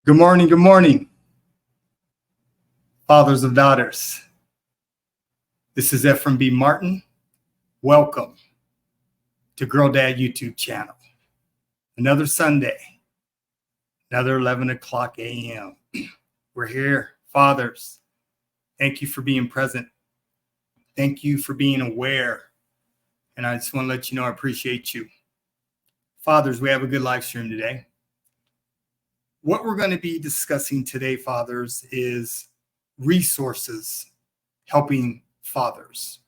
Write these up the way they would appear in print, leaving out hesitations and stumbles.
Good morning, fathers of daughters. This is Ephraim B. Martin. Welcome to Girl Dad YouTube channel. Another Sunday, another 11 o'clock a.m. We're here, fathers. Thank you for being present. Thank you for being aware. And I just want to let you know I appreciate you. Fathers, we have a good live stream today. What we're going to be discussing today, fathers, is resources helping fathers,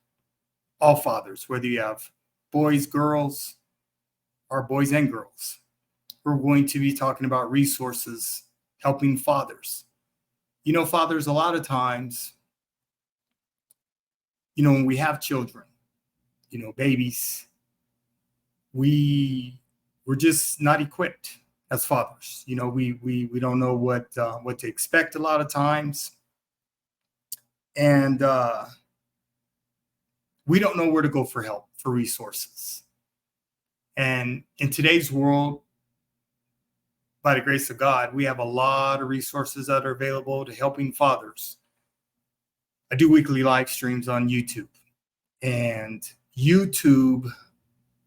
all fathers, whether you have boys, girls, or boys and girls. We're going to be talking about resources helping fathers. You know, fathers, a lot of times, when we have children, babies, we're just not equipped as fathers. We don't know what to expect a lot of times. And we don't know where to go for help, for resources. And in today's world, by the grace of God, we have a lot of resources that are available to helping fathers. I do weekly live streams on YouTube, and YouTube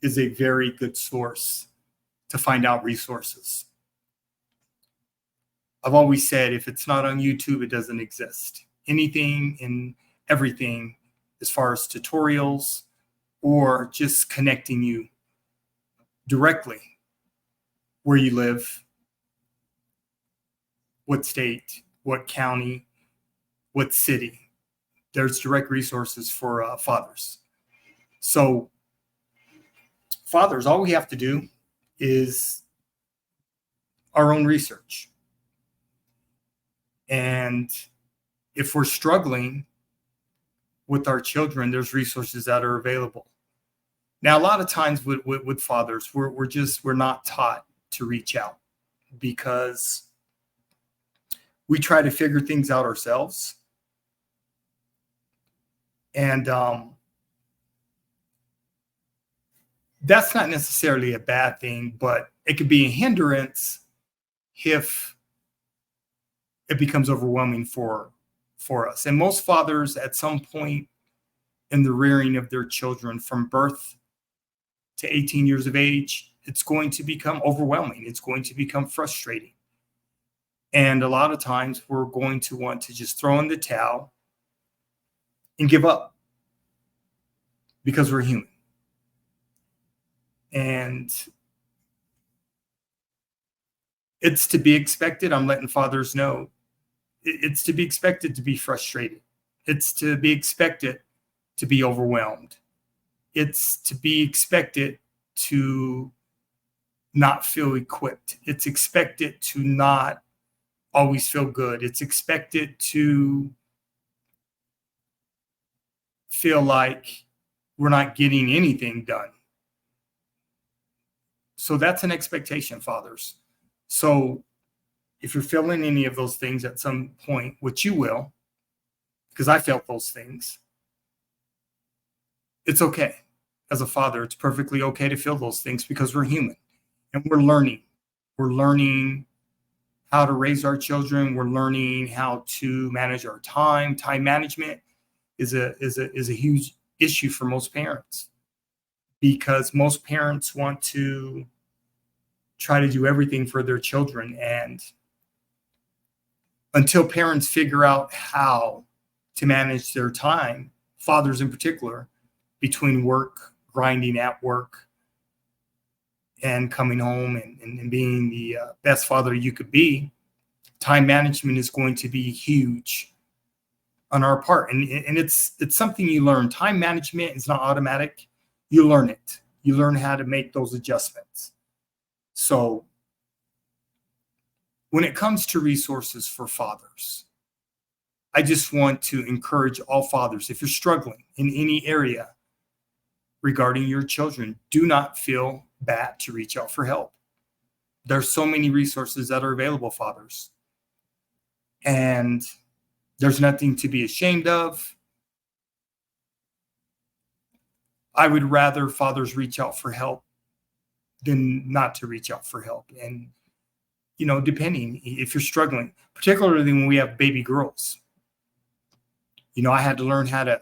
is a very good source to find out resources. I've always said, if it's not on YouTube, it doesn't exist. Anything and everything, as far as tutorials or just connecting you directly where you live, what state, what county, what city. There's direct resources for fathers. So fathers, all we have to do is our own research. And if we're struggling with our children, there's resources that are available. Now, a lot of times with fathers, we're not taught to reach out because we try to figure things out ourselves. And that's not necessarily a bad thing, but it could be a hindrance if it becomes overwhelming for us. And most fathers, at some point in the rearing of their children, from birth to 18 years of age, it's going to become overwhelming. It's going to become frustrating. And a lot of times we're going to want to just throw in the towel and give up because we're human. And it's to be expected. I'm letting fathers know it's to be expected to be frustrated. It's to be expected to be overwhelmed. It's to be expected to not feel equipped. It's expected to not always feel good. It's expected to feel like we're not getting anything done. So that's an expectation, fathers. So if you're feeling any of those things at some point, which you will, because I felt those things, it's okay. As a father, it's perfectly okay to feel those things because we're human and we're learning. We're learning how to raise our children. We're learning how to manage our time. Time management is a huge issue for most parents, because most parents want to try to do everything for their children. And until parents figure out how to manage their time, fathers in particular, between work, grinding at work, and coming home and being the best father you could be, time management is going to be huge on our part. And it's something you learn. Time management is not automatic. You learn it. You learn how to make those adjustments. So when it comes to resources for fathers, I just want to encourage all fathers, if you're struggling in any area regarding your children, do not feel bad to reach out for help. There's so many resources that are available, fathers. And there's nothing to be ashamed of. I would rather fathers reach out for help than not to reach out for help. And depending if you're struggling, particularly when we have baby girls. I had to learn how to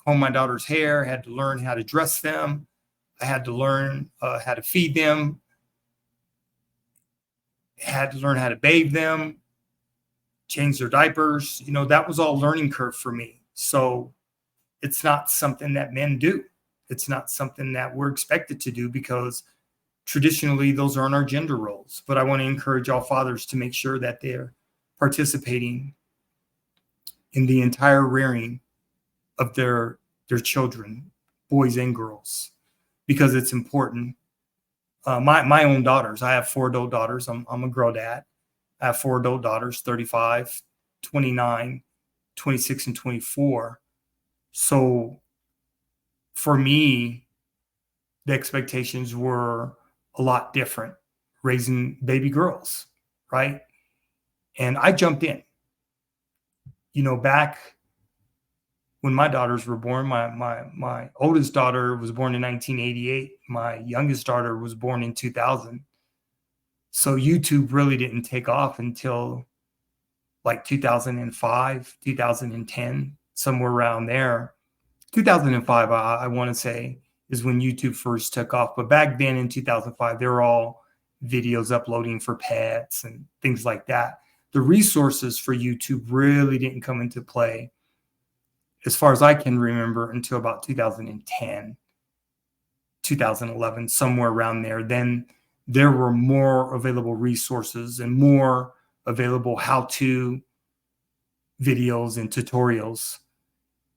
comb my daughter's hair, had to learn how to dress them. I had to learn how to feed them, had to learn how to bathe them, change their diapers. That was all learning curve for me. So it's not something that men do. It's not something that we're expected to do because traditionally those aren't our gender roles. But I want to encourage all fathers to make sure that they're participating in the entire rearing of their children, boys and girls, because it's important. My own daughters, I have 4 adult daughters. I'm a girl dad. I have 4 adult daughters, 35, 29, 26, and 24. So for me, the expectations were a lot different raising baby girls, right? And I jumped in. Back when my daughters were born, my oldest daughter was born in 1988. My youngest daughter was born in 2000. So YouTube really didn't take off until like 2005, 2010, somewhere around there. 2005, I want to say, is when YouTube first took off. But back then in 2005, they were all videos uploading for pets and things like that. The resources for YouTube really didn't come into play, as far as I can remember, until about 2010, 2011, somewhere around there. Then there were more available resources and more available how-to videos and tutorials.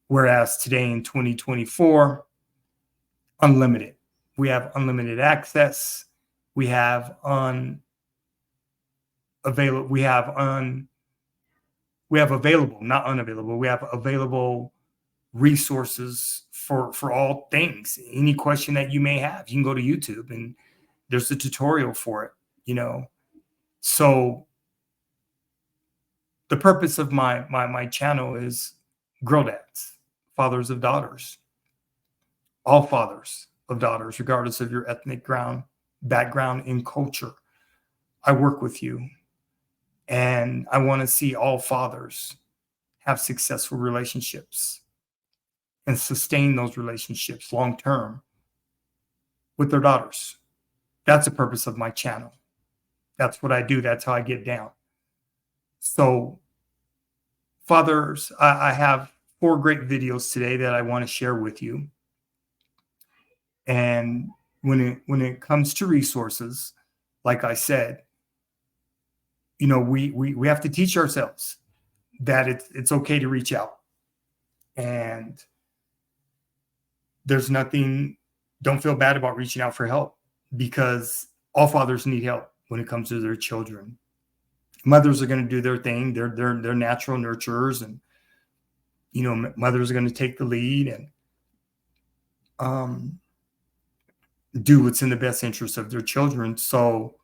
Whereas today in 2024, unlimited. We have unlimited access. We have available, not unavailable. We have available resources for all things. Any question that you may have, you can go to YouTube and there's a tutorial for it, So the purpose of my channel is Girl Dads, fathers of daughters, all fathers of daughters, regardless of your ethnic background and culture. I work with you, and I want to see all fathers have successful relationships and sustain those relationships long term with their daughters. That's the purpose of my channel. That's what I do. That's how I get down. So, fathers, I have 4 great videos today that I want to share with you. And when it comes to resources, like I said, we have to teach ourselves that it's okay to reach out. And there's nothing, don't feel bad about reaching out for help, because all fathers need help when it comes to their children. Mothers are going to do their thing. They're natural nurturers, and mothers are going to take the lead and do what's in the best interest of their children. So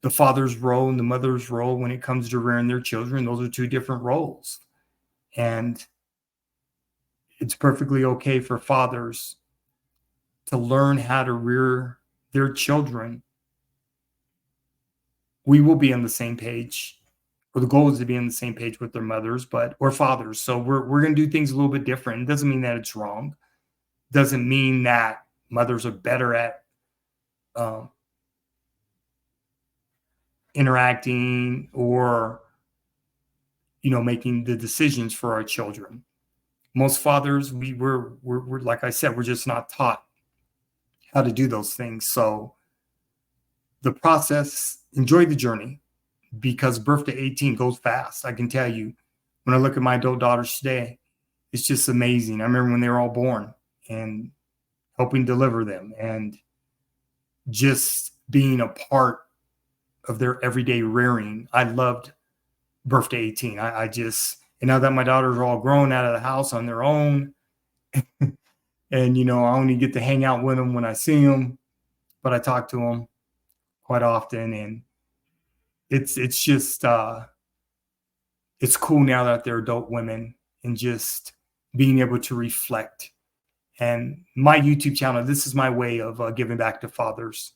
the father's role and the mother's role when it comes to rearing their children, those are 2 different roles. And it's perfectly okay for fathers to learn how to rear their children. We will be on the same page, or the goal is to be on the same page with their mothers, or fathers. So we're going to do things a little bit different. It doesn't mean that it's wrong. It doesn't mean that mothers are better at interacting or making the decisions for our children. Most fathers, we're like I said, we're just not taught how to do those things. So the process, enjoy the journey, because birth to 18 goes fast. I can tell you, when I look at my adult daughters today, it's just amazing. I remember when they were all born and helping deliver them and just being a part of their everyday rearing. I loved birth to 18. And now that my daughters are all grown out of the house on their own, and I only get to hang out with them when I see them, but I talk to them quite often, and it's just it's cool now that they're adult women, and just being able to reflect. And my YouTube channel, this is my way of giving back to fathers.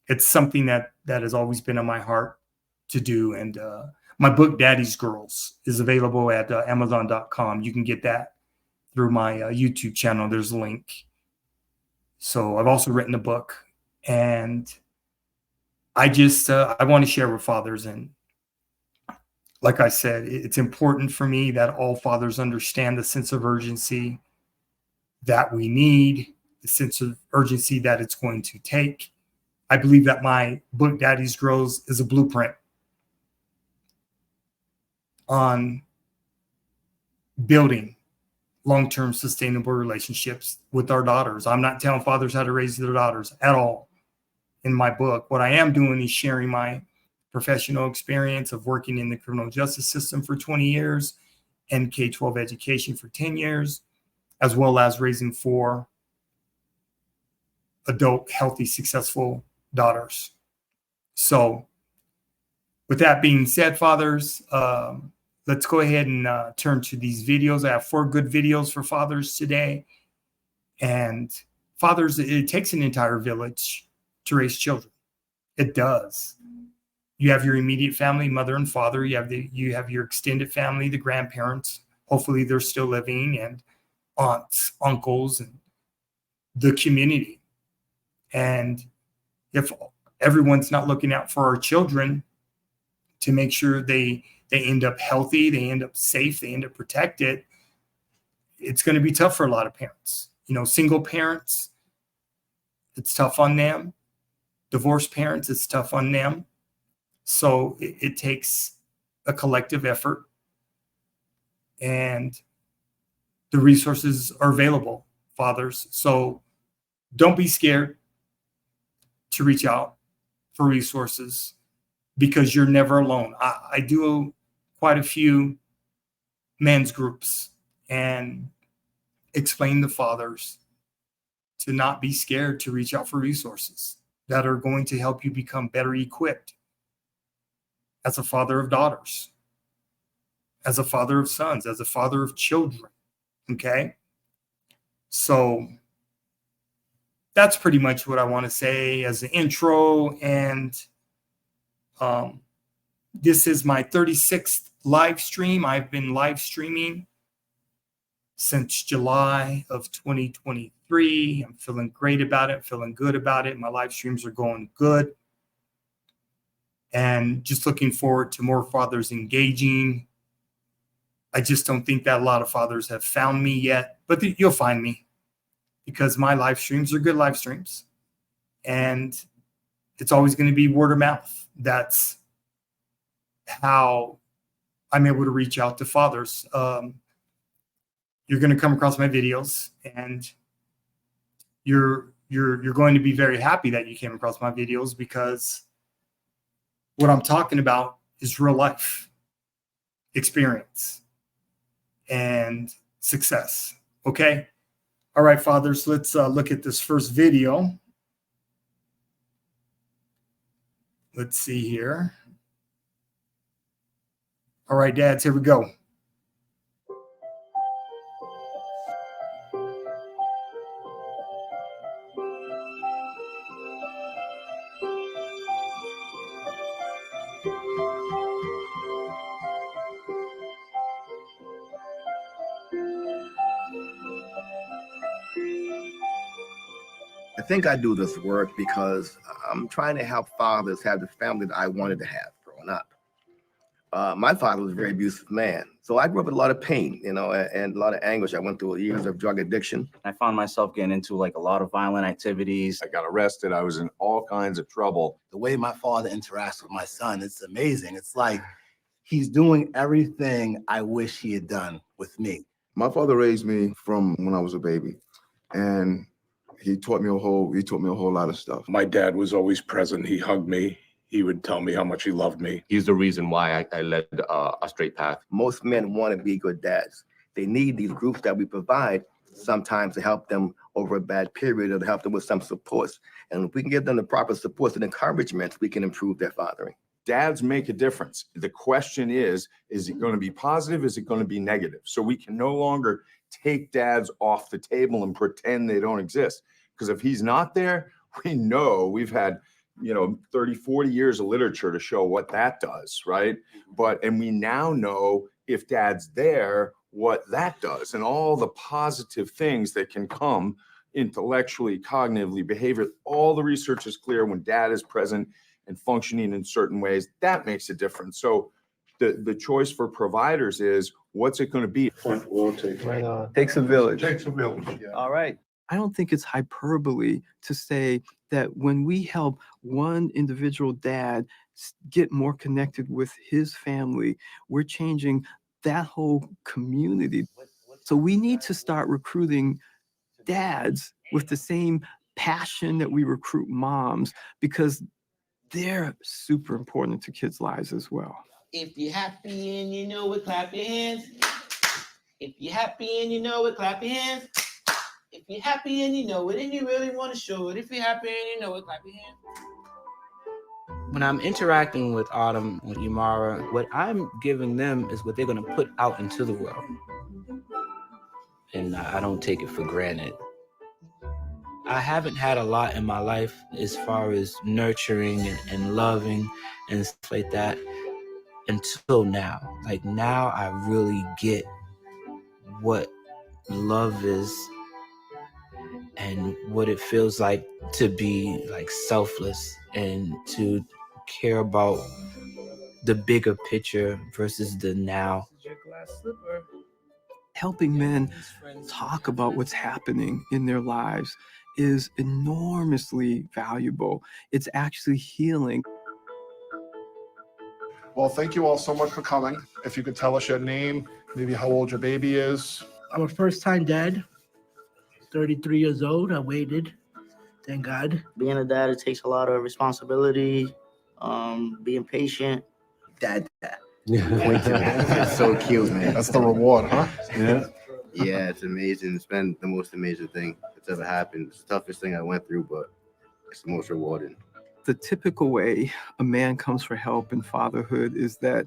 it's something that has always been on my heart to do. And my book, Daddy's Girls, is available at Amazon.com. You can get that through my YouTube channel. There's a link. So I've also written a book, and I just I want to share with fathers. And like I said, it's important for me that all fathers understand the sense of urgency that we need, the sense of urgency that it's going to take. I believe that my book, Daddy's Girls, is a blueprint on building long-term sustainable relationships with our daughters. I'm not telling fathers how to raise their daughters at all in my book. What I am doing is sharing my professional experience of working in the criminal justice system for 20 years and K-12 education for 10 years, as well as raising 4 adult, healthy, successful daughters. So with that being said, fathers, let's go ahead and turn to these videos. I have 4 good videos for fathers today. And fathers, it takes an entire village to raise children. It does. You have your immediate family, mother and father. You have your extended family, the grandparents. Hopefully they're still living, and aunts, uncles, and the community. And if everyone's not looking out for our children to make sure they end up healthy, they end up safe, they end up protected, it's going to be tough for a lot of parents. You know, single parents, it's tough on them. Divorced parents, it's tough on them. So it takes a collective effort, and the resources are available, fathers. So don't be scared to reach out for resources, because you're never alone. I do quite a few men's groups and explain to fathers to not be scared to reach out for resources that are going to help you become better equipped as a father of daughters, as a father of sons, as a father of children. Okay? So that's pretty much what I want to say as an intro. And this is my 36th live stream. I've been live streaming since July of 2023. I'm feeling great about it, feeling good about it. My live streams are going good. And just looking forward to more fathers engaging. I just don't think that a lot of fathers have found me yet, but you'll find me, because my live streams are good live streams. And it's always going to be word of mouth. That's how I'm able to reach out to fathers. You're going to come across my videos, and you're going to be very happy that you came across my videos, because what I'm talking about is real life experience and success. Okay. All right, fathers, let's look at this first video. Let's see here. All right, dads, here we go. I think I do this work because I'm trying to help fathers have the family that I wanted to have growing up. My father was a very abusive man. So I grew up with a lot of pain, you know, and a lot of anguish. I went through years of drug addiction. I found myself getting into like a lot of violent activities. I got arrested. I was in all kinds of trouble. The way my father interacts with my son, it's amazing. It's like he's doing everything I wish he had done with me. My father raised me from when I was a baby, and he taught me a whole lot of stuff. My dad was always present. He hugged me. He would tell me how much he loved me. He's the reason why I led a straight path. Most men want to be good dads. They need these groups that we provide sometimes to help them over a bad period, or to help them with some supports. And if we can give them the proper supports and encouragements, we can improve their fathering. Dads make a difference. The question is it going to be positive? Is it going to be negative? So we can no longer take dads off the table and pretend they don't exist. Because if he's not there, we know we've had 30, 40 years of literature to show what that does, right? And we now know if dad's there, what that does and all the positive things that can come intellectually, cognitively, behavior. All the research is clear when dad is present and functioning in certain ways, that makes a difference. So the choice for providers is, what's it going to be? Takes a village. All right. I don't think it's hyperbole to say that when we help one individual dad get more connected with his family, we're changing that whole community. So we need to start recruiting dads with the same passion that we recruit moms, because they're super important to kids' lives as well. If you're happy and you know it, clap your hands. If you're happy and you know it, clap your hands. If you're happy and you know it and you really want to show it, if you're happy and you know it, clap your hands. When I'm interacting with Autumn, with Yamara, what I'm giving them is what they're going to put out into the world. And I don't take it for granted. I haven't had a lot in my life as far as nurturing and loving and stuff like that until now. Like now I really get what love is and what it feels like to be like selfless and to care about the bigger picture versus the now. Helping men talk about what's happening in their lives is enormously valuable. It's actually healing. Well, thank you all so much for coming. If you could tell us your name, maybe how old your baby is. I'm a first-time dad, 33 years old. I waited, thank God. Being a dad, it takes a lot of responsibility, being patient. Dad. Point to me. It's so cute, man. That's the reward, huh? Yeah, it's amazing. It's been the most amazing thing that's ever happened. It's the toughest thing I went through, but it's the most rewarding. The typical way a man comes for help in fatherhood is that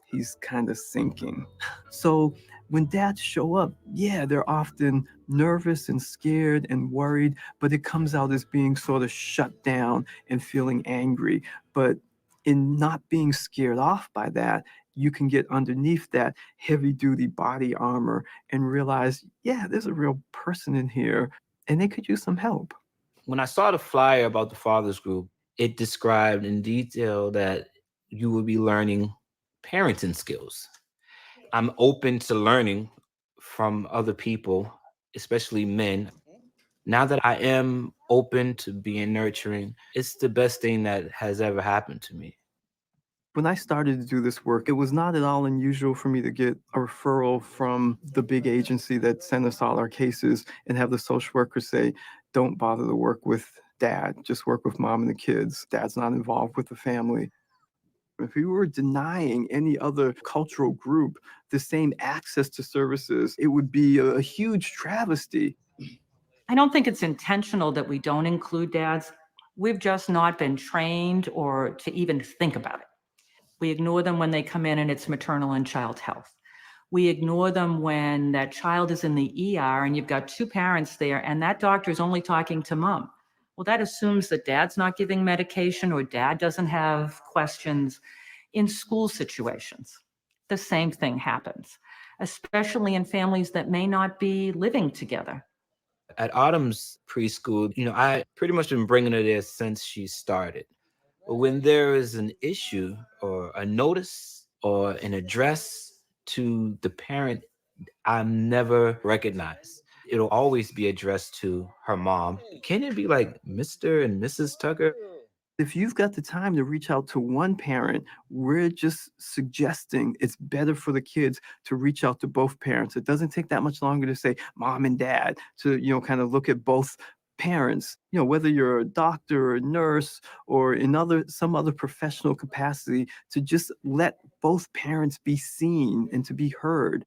he's kind of sinking. So when dads show up, yeah, they're often nervous and scared and worried, but it comes out as being sort of shut down and feeling angry. But in not being scared off by that, you can get underneath that heavy-duty body armor and realize, yeah, there's a real person in here, and they could use some help. When I saw the flyer about the Fathers Group, it described in detail that you will be learning parenting skills. I'm open to learning from other people, especially men. Now that I am open to being nurturing, it's the best thing that has ever happened to me. When I started to do this work, it was not at all unusual for me to get a referral from the big agency that sent us all our cases and have the social worker say, don't bother to work with dad, just work with mom and the kids. Dad's not involved with the family. If we were denying any other cultural group the same access to services, it would be a huge travesty. I don't think it's intentional that we don't include dads. We've just not been trained or to even think about it. We ignore them when they come in and it's maternal and child health. We ignore them when that child is in the ER and you've got two parents there and that doctor is only talking to mom. Well, that assumes that dad's not giving medication or dad doesn't have questions. In school situations, the same thing happens, especially in families that may not be living together. At Autumn's preschool, I pretty much been bringing her there since she started. But when there is an issue or a notice or an address to the parent, I'm never recognized. It'll always be addressed to her mom. Can it be like Mr. and Mrs. Tucker? If you've got the time to reach out to one parent, we're just suggesting it's better for the kids to reach out to both parents. It doesn't take that much longer to say mom and dad, to, kind of look at both parents, whether you're a doctor or a nurse or in some other professional capacity, to just let both parents be seen and to be heard.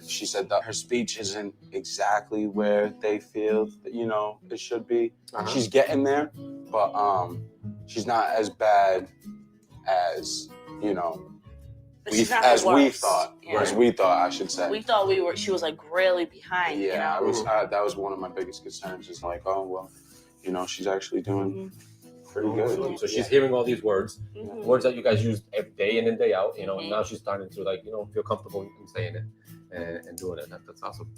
She said that her speech isn't exactly where they feel that, it should be. She's getting there, but she's not as bad as, But she's not the As we worst. thought, Yeah. as we thought, I should say. We thought she was like really behind. Yeah, You know? that was one of my biggest concerns. Is like, oh well, you know, she's actually doing pretty good. So she's hearing all these words, words that you guys use every day in and day out, you know, and now she's starting to like, you know, feel comfortable in saying it and doing it. That's awesome.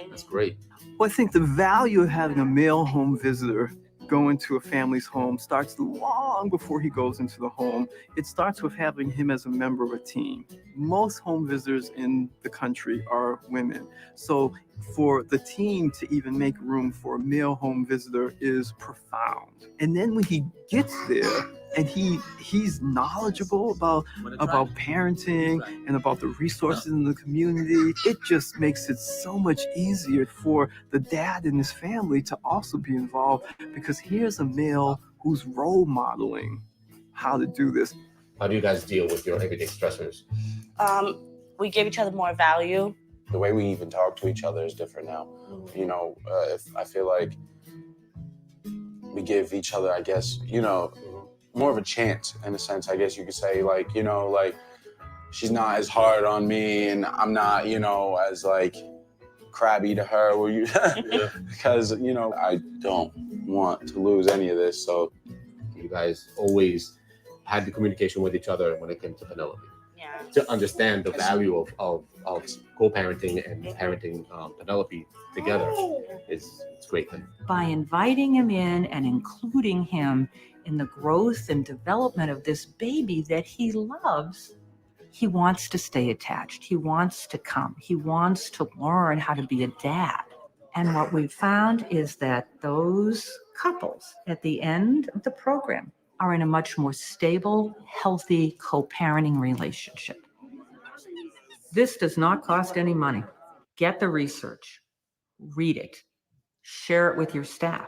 That's great. Well, I think the value of having a male home visitor go into a family's home starts long before he goes into the home. It starts with having him as a member of a team. Most home visitors in the country are women. So for the team to even make room for a male home visitor is profound. And then when he gets there and he's knowledgeable about parenting and about the resources in the community, it just makes it so much easier for the dad in his family to also be involved, because here's a male who's role modeling how to do this. How do you guys deal with your everyday stressors? We give each other more value. The way we even talk to each other is different now. You know, I feel like we give each other, I guess, you know, more of a chance in a sense, I guess you could say, like, you know, like she's not as hard on me and I'm not, you know, as like crabby to her or you because, you know, I don't want to lose any of this. So you guys always had the communication with each other when it came to Penelope. Yeah. To understand the value of co-parenting and parenting Penelope together it's great. By inviting him in and including him in the growth and development of this baby that he loves, he wants to stay attached. He wants to come. He wants to learn how to be a dad. And what we found is that those couples at the end of the program are in a much more stable, healthy co-parenting relationship. This does not cost any money. Get the research, read it, share it with your staff.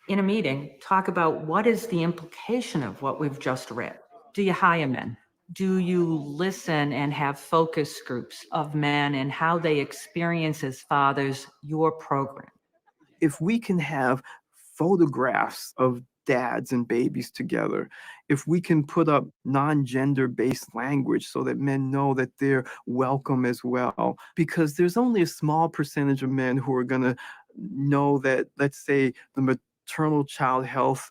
In a meeting, talk about what is the implication of what we've just read. Do you hire men? Do you listen and have focus groups of men and how they experience as fathers your program? If we can have photographs of dads and babies together, if we can put up non-gender based language so that men know that they're welcome as well, because there's only a small percentage of men who are going to know that, let's say, the maternal child health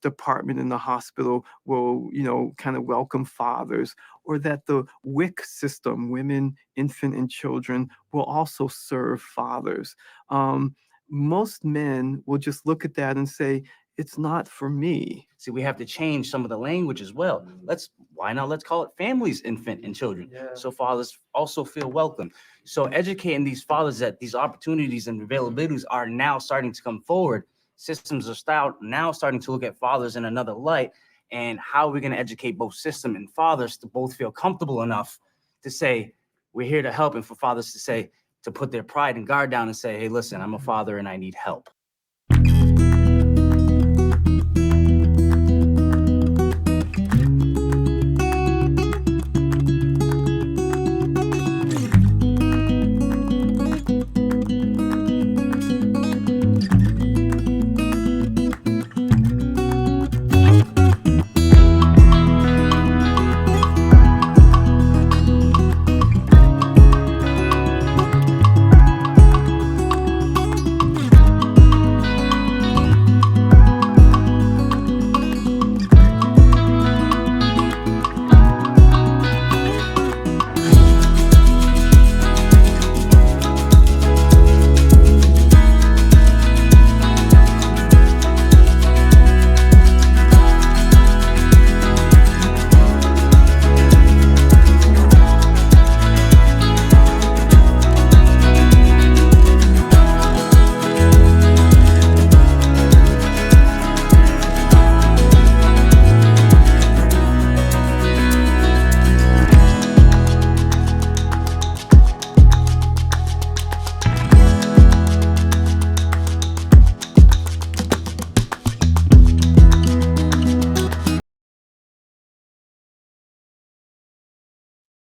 department in the hospital will, you know, kind of welcome fathers, or that the WIC system, women, infant, and children, will also serve fathers. Most men will just look at that and say, it's not for me. See, we have to change some of the language as well. Why not? Let's call it families, infant, and children. So fathers also feel welcome. So educating these fathers that these opportunities and availabilities are now starting to come forward. Systems are now starting to look at fathers in another light, and how are we going to educate both system and fathers to both feel comfortable enough to say, we're here to help, and for fathers to say, to put their pride and guard down and say, hey, listen, I'm a father and I need help.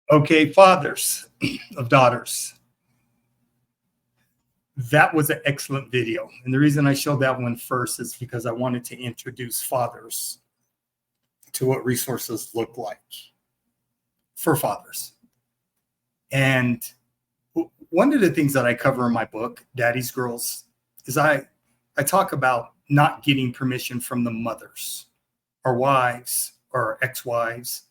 Okay, fathers of daughters. That was an excellent video. And the reason I showed that one first is because I wanted to introduce fathers to what resources look like. for fathers. And one of the things that I cover in my book, Daddy's Girls, is I talk about not getting permission from the mothers or wives or ex-wives,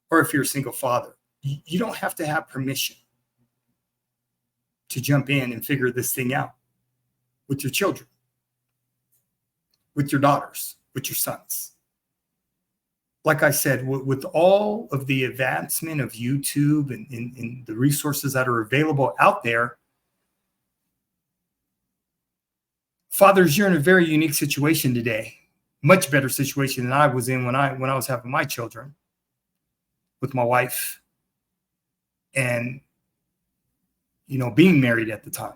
or if you're a single father. You don't have to have permission to jump in and figure this thing out with your children, with your daughters, with your sons. Like I said, with all of the advancement of YouTube and the resources that are available out there, fathers, you're in a very unique situation today. Much better situation than I was in when I was having my children with my wife and, you know, being married at the time.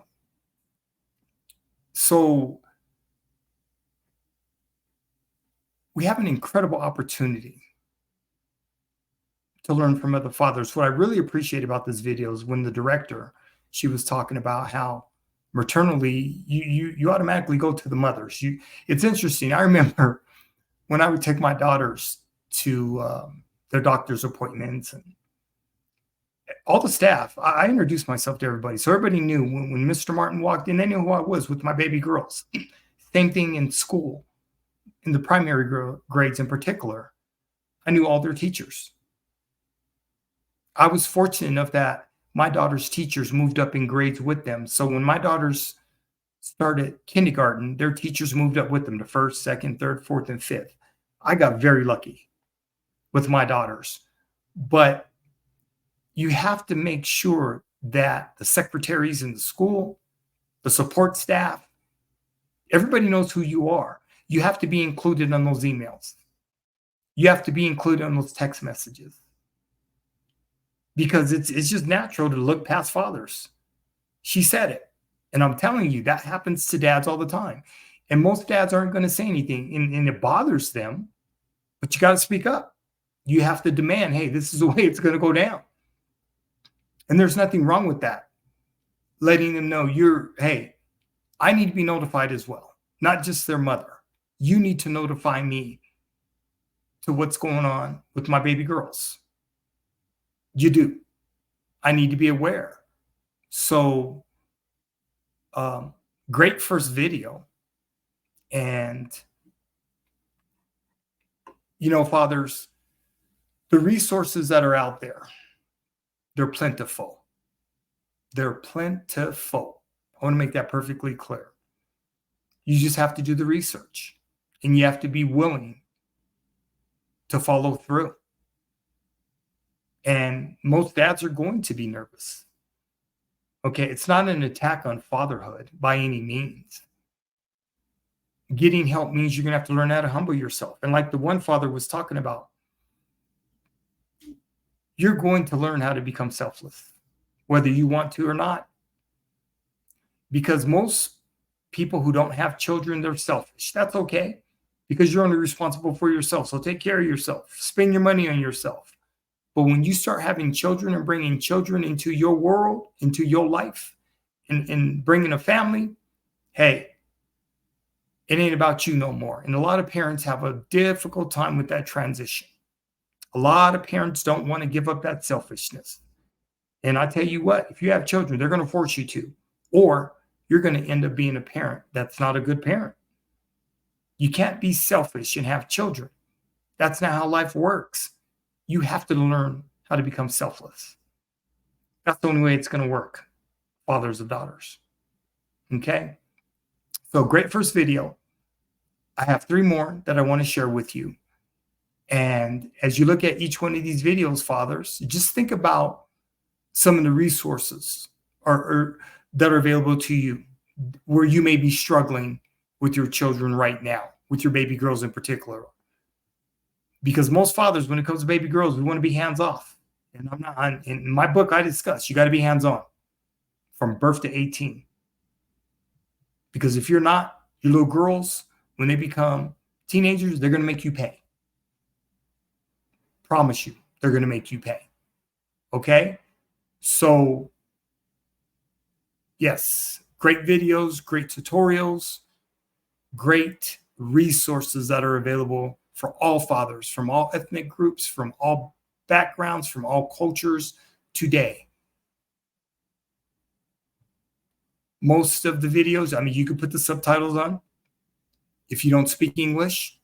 So we have an incredible opportunity to learn from other fathers. What I really appreciate about this video is when the director, she was talking about how maternally, you automatically go to the mothers. It's interesting. I remember when I would take my daughters to their doctor's appointments and all the staff, I introduced myself to everybody. So everybody knew when Mr. Martin walked in, they knew who I was with my baby girls. Same thing in school, in the primary grades in particular. I knew all their teachers. I was fortunate enough that my daughter's teachers moved up in grades with them. So when my daughters started kindergarten, their teachers moved up with them to first, second, third, fourth, and fifth. I got very lucky with my daughters. But you have to make sure that the secretaries in the school, the support staff, everybody knows who you are. You have to be included on those emails. You have to be included on those text messages. Because it's just natural to look past fathers. She said it. And I'm telling you, that happens to dads all the time. And most dads aren't going to say anything, and it bothers them. But you got to speak up. You have to demand, hey, this is the way it's going to go down. And there's nothing wrong with that. Letting them know hey, I need to be notified as well. Not just their mother. You need to notify me to what's going on with my baby girls. You do. I need to be aware. So, great first video. And, you know, fathers, the resources that are out there, they're plentiful. They're plentiful. I want to make that perfectly clear. You just have to do the research, and you have to be willing to follow through. And most dads are going to be nervous. Okay, it's not an attack on fatherhood by any means. Getting help means you're going to have to learn how to humble yourself. And like the one father was talking about, you're going to learn how to become selfless, whether you want to or not. Because most people who don't have children, they're selfish. That's okay, because you're only responsible for yourself. So take care of yourself. Spend your money on yourself. But when you start having children and bringing children into your world, into your life, and bringing a family, hey, it ain't about you no more. And a lot of parents have a difficult time with that transition. A lot of parents don't want to give up that selfishness. And I tell you what, if you have children, they're going to force you to, or you're going to end up being a parent that's not a good parent. You can't be selfish and have children. That's not how life works. You have to learn how to become selfless. That's the only way it's going to work, fathers of daughters. Okay? So great first video. I have 3 more that I want to share with you. And as you look at each one of these videos, fathers, just think about some of the resources that are available to you where you may be struggling with your children right now, with your baby girls in particular. Because most fathers, when it comes to baby girls, we want to be hands off. And I'm not. In my book, I discuss you got to be hands on from birth to 18. Because if you're not, your little girls, when they become teenagers, they're going to make you pay. Promise you, they're going to make you pay. Okay? So, yes, great videos, great tutorials, great resources that are available for all fathers, from all ethnic groups, from all backgrounds, from all cultures today. Most of the videos, I mean, you could put the subtitles on. If you don't speak English,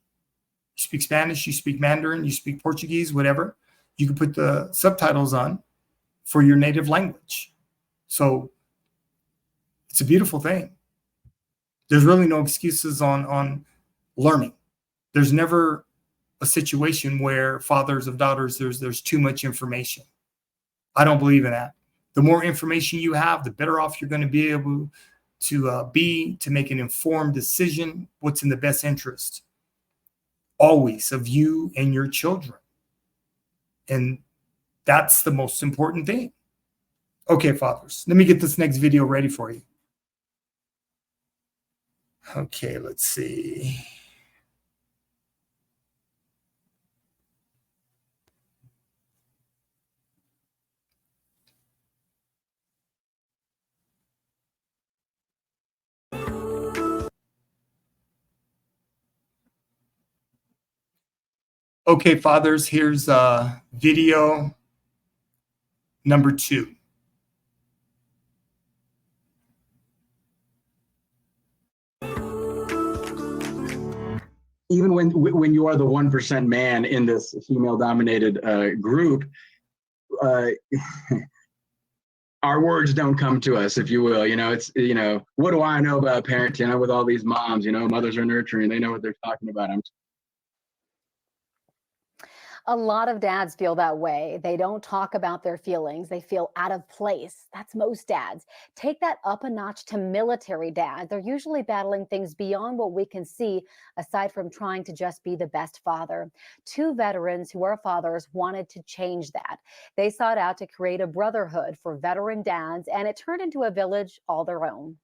you speak Spanish, you speak Mandarin, you speak Portuguese, whatever, you can put the subtitles on for your native language. So it's a beautiful thing. There's really no excuses on learning. There's never a situation where fathers of daughters, there's too much information. I don't believe in that. The more information you have, the better off you're going to be able to make an informed decision, what's in the best interest, always, of you and your children. And that's the most important thing. Okay, fathers, let me get this next video ready for you. Okay, let's see. Okay, fathers, here's video number 2. Even when you are the 1% man in this female-dominated group, our words don't come to us, if you will. It's, what do I know about parenting? With all these moms, mothers are nurturing. They know what they're talking about. A lot of dads feel that way. They don't talk about their feelings. They feel out of place. That's most dads. Take that up a notch to military dads. They're usually battling things beyond what we can see, aside from trying to just be the best father. 2 veterans who are fathers wanted to change that. They sought out to create a brotherhood for veteran dads, and it turned into a village all their own.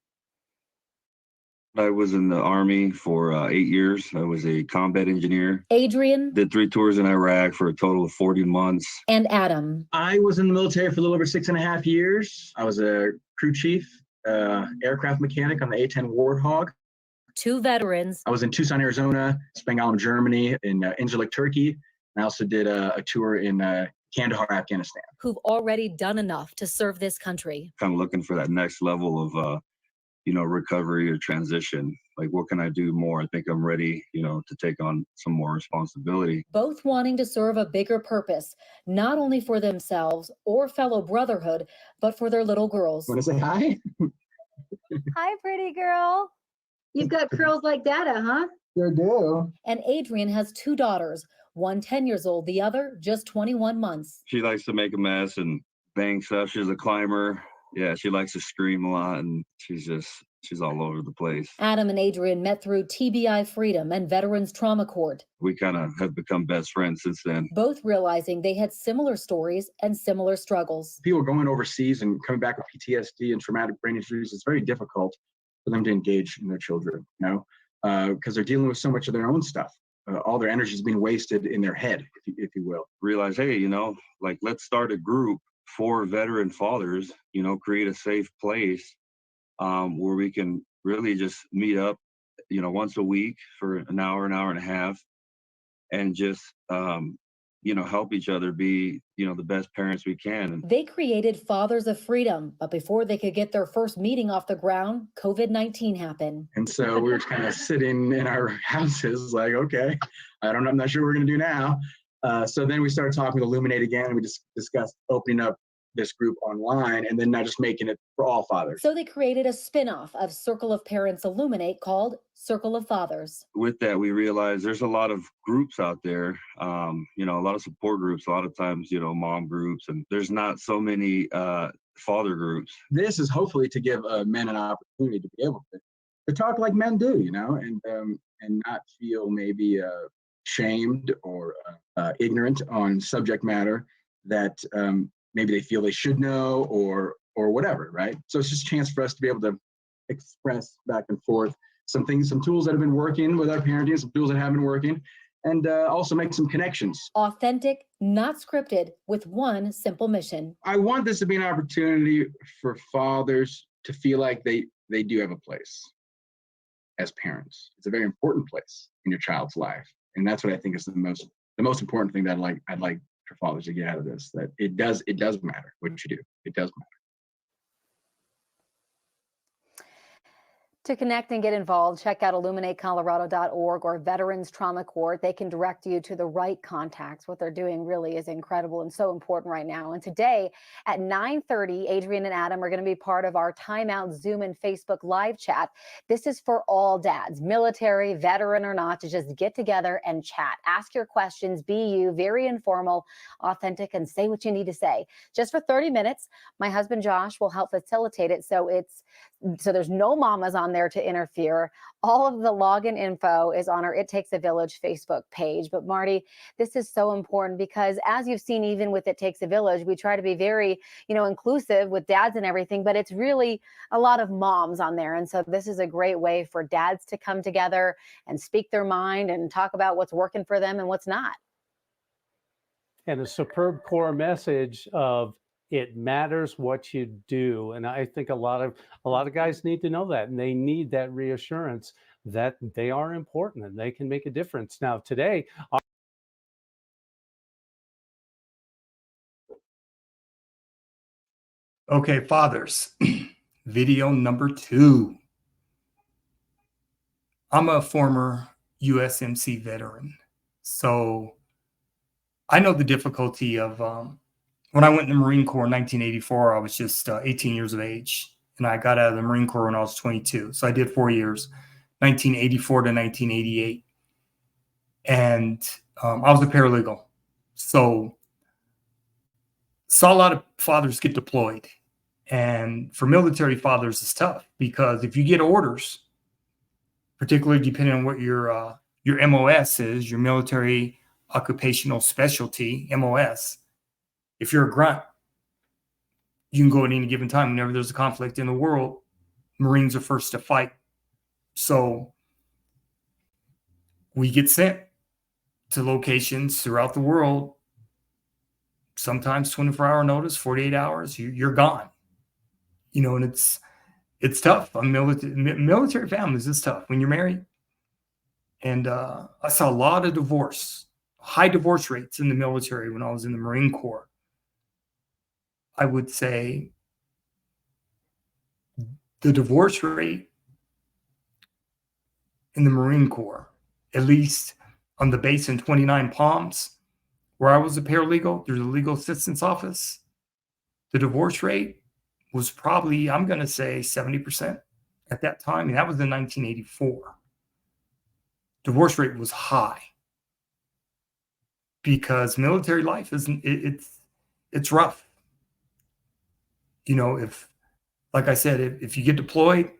I was in the Army for 8 years. I was a combat engineer. Adrian. Did 3 tours in Iraq for a total of 40 months. And Adam. I was in the military for a little over 6.5 years. I was a crew chief, aircraft mechanic on the A-10 Warthog. 2 veterans. I was in Tucson, Arizona, Spangdahlem, Germany, in Incirlik, Turkey. And I also did a tour in Kandahar, Afghanistan. Who've already done enough to serve this country. Kind of looking for that next level of recovery or transition. Like, what can I do more? I think I'm ready, to take on some more responsibility. Both wanting to serve a bigger purpose, not only for themselves or fellow brotherhood, but for their little girls. Want to say hi? Hi, pretty girl. You've got curls like Dada, huh? Sure do. And Adrian has 2 daughters, one 10 years old, the other just 21 months. She likes to make a mess and bang stuff. She's a climber. Yeah, she likes to scream a lot, and she's all over the place. Adam and Adrian met through TBI Freedom and Veterans Trauma Court. We kind of have become best friends since then. Both realizing they had similar stories and similar struggles. People going overseas and coming back with PTSD and traumatic brain injuries, it's very difficult for them to engage in their children, because they're dealing with so much of their own stuff. All their energy is being wasted in their head, if you will. Realize, hey, let's start a group for veteran fathers, create a safe place where we can really just meet up, once a week for an hour and a half, and just, help each other be, the best parents we can. They created Fathers of Freedom, but before they could get their first meeting off the ground, COVID-19 happened. And so we were kind of sitting in our houses like, okay, I'm not sure what we're going to do now. So then we started talking with Illuminate again, and we just discussed opening up this group online and then not just making it for all fathers. So they created a spin-off of Circle of Parents Illuminate called Circle of Fathers. With that, we realized there's a lot of groups out there, a lot of support groups, a lot of times, mom groups, and there's not so many father groups. This is hopefully to give men an opportunity to be able to talk like men do, and not feel maybe shamed or ignorant on subject matter that maybe they feel they should know or whatever, right? So it's just a chance for us to be able to express back and forth some things, some tools that have been working with our parenting, some tools that have been working, and also make some connections. Authentic, not scripted, with one simple mission. I want this to be an opportunity for fathers to feel like they do have a place as parents. It's a very important place in your child's life. And that's what I think is the most important thing that I'd like for fathers to get out of this, that it does matter what you do. It does matter. To connect and get involved, check out illuminatecolorado.org or Veterans Trauma Court. They can direct you to the right contacts. What they're doing really is incredible and so important right now. And today at 9:30, Adrian and Adam are going to be part of our Timeout Zoom and Facebook live chat. This is for all dads, military, veteran or not, to just get together and chat. Ask your questions, be you, very informal, authentic, and say what you need to say. Just for 30 minutes, my husband Josh will help facilitate it. So there's no mamas on there to interfere. All of the login info is on our It Takes a Village Facebook page. But Marty, this is so important because as you've seen, even with It Takes a Village, we try to be very, inclusive with dads and everything, but it's really a lot of moms on there. And so this is a great way for dads to come together and speak their mind and talk about what's working for them and what's not. And a superb core message of it matters what you do. And I think a lot of guys need to know that, and they need that reassurance that they are important and they can make a difference. Now, today, Okay, fathers, video number 2. I'm a former USMC veteran, so I know the difficulty of when I went in the Marine Corps in 1984, I was just 18 years of age, and I got out of the Marine Corps when I was 22. So I did 4 years, 1984 to 1988. And I was a paralegal. So saw a lot of fathers get deployed. And for military fathers, it's tough because if you get orders, particularly depending on what your MOS is, your military occupational specialty, MOS, if you're a grunt, you can go at any given time. Whenever there's a conflict in the world, Marines are first to fight. So we get sent to locations throughout the world, sometimes 24-hour notice, 48 hours, you're gone. And it's tough. Military families, it's tough when you're married. And I saw a lot of high divorce rates in the military when I was in the Marine Corps. I would say the divorce rate in the Marine Corps, at least on the base in 29 Palms, where I was a paralegal, there's a legal assistance office. The divorce rate was probably, I'm going to say 70% at that time. And that was in 1984. Divorce rate was high because military life it's rough. If, like I said, if you get deployed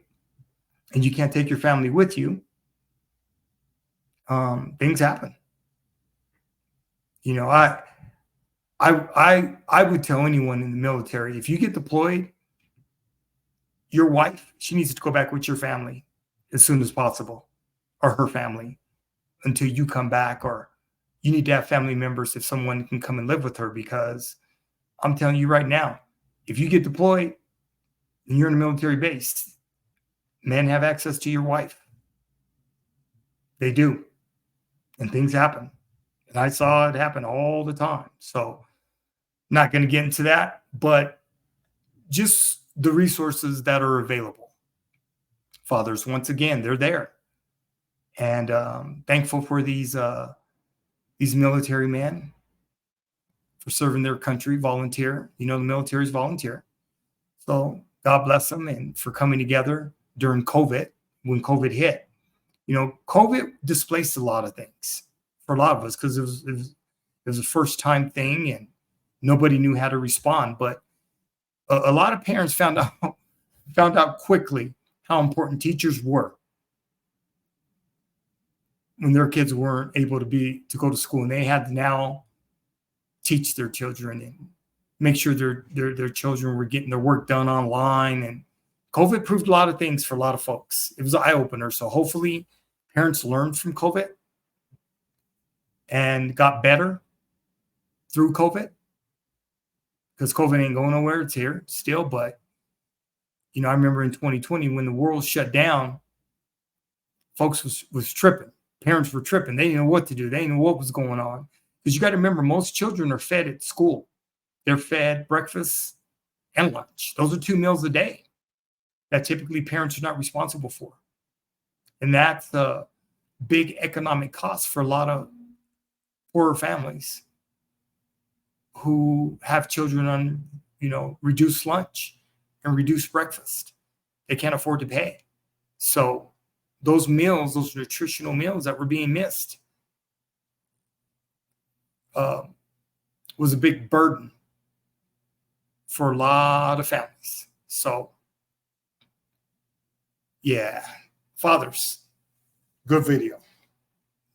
and you can't take your family with you, things happen. I would tell anyone in the military, if you get deployed, your wife, she needs to go back with your family as soon as possible, or her family, until you come back, or you need to have family members if someone can come and live with her, because I'm telling you right now, if you get deployed and you're in a military base, men have access to your wife. They do. And things happen. And I saw it happen all the time. So not going to get into that, but just the resources that are available. Fathers, once again, they're there. And thankful for these military men for serving their country, volunteer. The military is volunteer. So God bless them, and for coming together during COVID, when COVID hit. COVID displaced a lot of things for a lot of us because it was a first time thing and nobody knew how to respond. But a lot of parents found out quickly how important teachers were when their kids weren't able to go to school, and they had to now teach their children and make sure their children were getting their work done online. And COVID proved a lot of things for a lot of folks. It was an eye opener. So hopefully parents learned from COVID and got better through COVID, because COVID ain't going nowhere. It's here still. But, I remember in 2020 when the world shut down, folks was tripping. Parents were tripping. They didn't know what to do. They didn't know what was going on. Because you got to remember, most children are fed at school. They're fed breakfast and lunch. Those are 2 meals a day that typically parents are not responsible for. And that's a big economic cost for a lot of poorer families who have children on, reduced lunch and reduced breakfast. They can't afford to pay. So those meals, those nutritional meals that were being missed, was a big burden for a lot of families. So, yeah, fathers, good video.